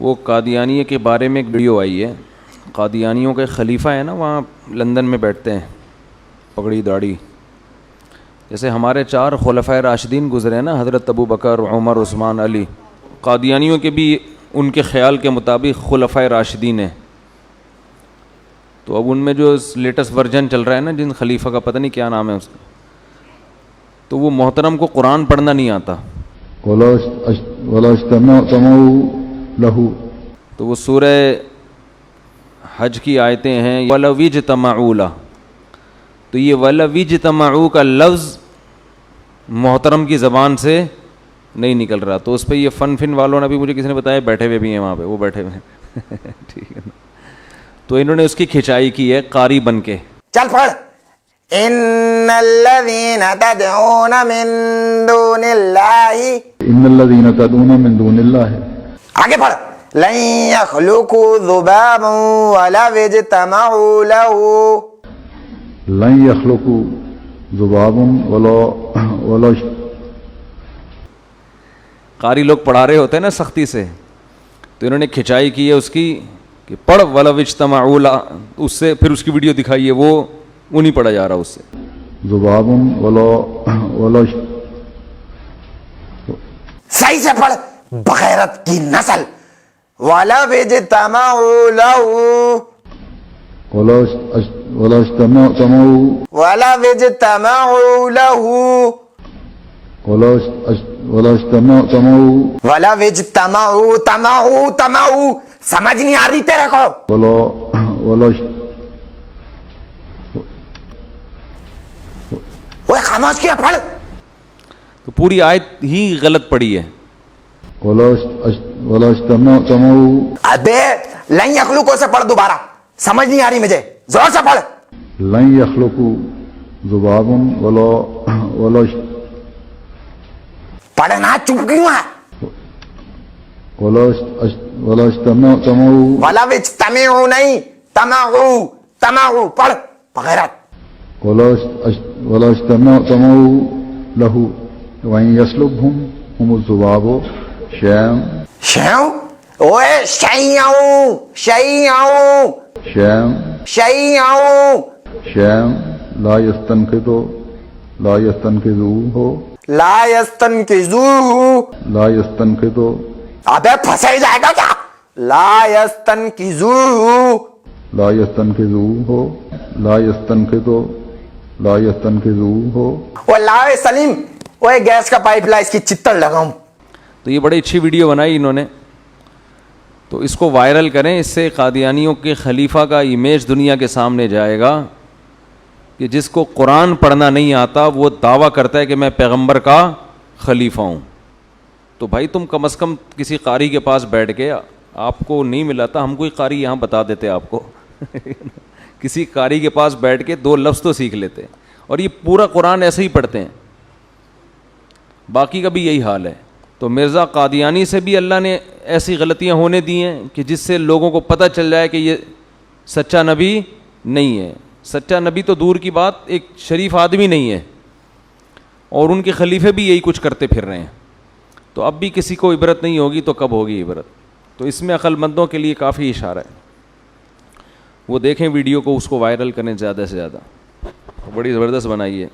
وہ قادیانیہ کے بارے میں ایک ویڈیو آئی ہے. قادیانیوں کے خلیفہ ہیں نا, وہاں لندن میں بیٹھتے ہیں, پگڑی داڑھی. جیسے ہمارے 4 خلفائے راشدین گزرے ہیں نا, حضرت ابو بکر, عمر, عثمان, علی. قادیانیوں کے بھی ان کے خیال کے مطابق خلفائے راشدین ہیں. تو اب ان میں جو لیٹسٹ ورژن چل رہا ہے نا, جن خلیفہ کا پتہ نہیں کیا نام ہے اس کا, تو وہ محترم کو قرآن پڑھنا نہیں آتا. تو وہ سورہ حج کی آیتیں ہیں, وَلَوِ اجْتَمَعُوا لَهُ. تو یہ وَلَوِ اجْتَمَعُوا کا لفظ محترم کی زبان سے نہیں نکل رہا. تو اس پہ یہ فن والوں نے بھی, مجھے کسی نے بتایا بیٹھے ہوئے بھی ہیں وہاں پہ, وہ بیٹھے ہوئے ہیں ٹھیک ہے نا. تو انہوں نے اس کی کھچائی کی ہے قاری بن کے. چل پڑھ, ان الذین تدعون من دون اللہ, ان الذین تدعون من دون اللہ. آگے پڑھ, لن یخلقوا ذبابا ولو اجتمعوا له, لن یخلقوا ذبابا ولو. قاری لوگ پڑھا رہے ہوتے ہیں نا سختی سے, تو انہوں نے کھچائی کی ہے اس کی کہ پڑھ وَلَوِ اجْتَمَعُوا لَهُ, اس سے پھر اس کی ویڈیو دکھائیے, وہ نہیں پڑھا جا رہا اس سے. ذباب ولو. صحیح سے پڑھ, بغیرت کی نسل. وَلَوِ اجْتَمَعُوا لَهُ, ولو اجتمعوا وَلَوِ اجْتَمَعُوا لَهُ, ولو اجتمعوا وَلَوِ اجْتَمَعُوا تَمَعُوا. سمجھ نہیں آ رہی تیرے کو؟ ولو وہ خاموش کیا, پڑھ. تو پوری آیت ہی غلط پڑھی ہے. ولو اجتمعوا. ابے لن یخلقوا سے پڑھ دوبارہ, سمجھ نہیں آ رہی مجھے, زور سے پڑھ. لن یخلقوا ذبابا ولو. پڑھنا چپ کیوں ہے؟ ولو اجتمعوا. ولو اجتمعوا نہیں, تمعوا پڑھ, بغیرت. ولو اجتمعوا له وإن يسلبهم الذباب شيئا. شیوں, اوے شیوں لا يستنقذوه. لا يستنقذوه. ابے پھنسے جائے گا کیا؟ لا يستنقذوه. وہ لا سلیم, وہ گیس کا پائپ لا, اس کی چتر لگاؤں. تو یہ بڑی اچھی ویڈیو بنائی انہوں نے, تو اس کو وائرل کریں. اس سے قادیانیوں کے خلیفہ کا امیج دنیا کے سامنے جائے گا کہ جس کو قرآن پڑھنا نہیں آتا وہ دعویٰ کرتا ہے کہ میں پیغمبر کا خلیفہ ہوں. تو بھائی تم کم از کم کسی قاری کے پاس بیٹھ کے, آپ کو نہیں ملا تھا, ہم کوئی قاری یہاں بتا دیتے آپ کو کسی قاری کے پاس بیٹھ کے 2 لفظ تو سیکھ لیتے. اور یہ پورا قرآن ایسے ہی پڑھتے ہیں, باقی کا بھی یہی حال ہے. تو مرزا قادیانی سے بھی اللہ نے ایسی غلطیاں ہونے دی ہیں کہ جس سے لوگوں کو پتہ چل جائے کہ یہ سچا نبی نہیں ہے. سچا نبی تو دور کی بات, ایک شریف آدمی نہیں ہے, اور ان کے خلیفے بھی یہی کچھ کرتے پھر رہے ہیں. تو اب بھی کسی کو عبرت نہیں ہوگی تو کب ہوگی عبرت؟ تو اس میں عقل مندوں کے لیے کافی اشارہ ہے. وہ دیکھیں ویڈیو کو, اس کو وائرل کریں زیادہ سے زیادہ, بڑی زبردست بنائی ہے.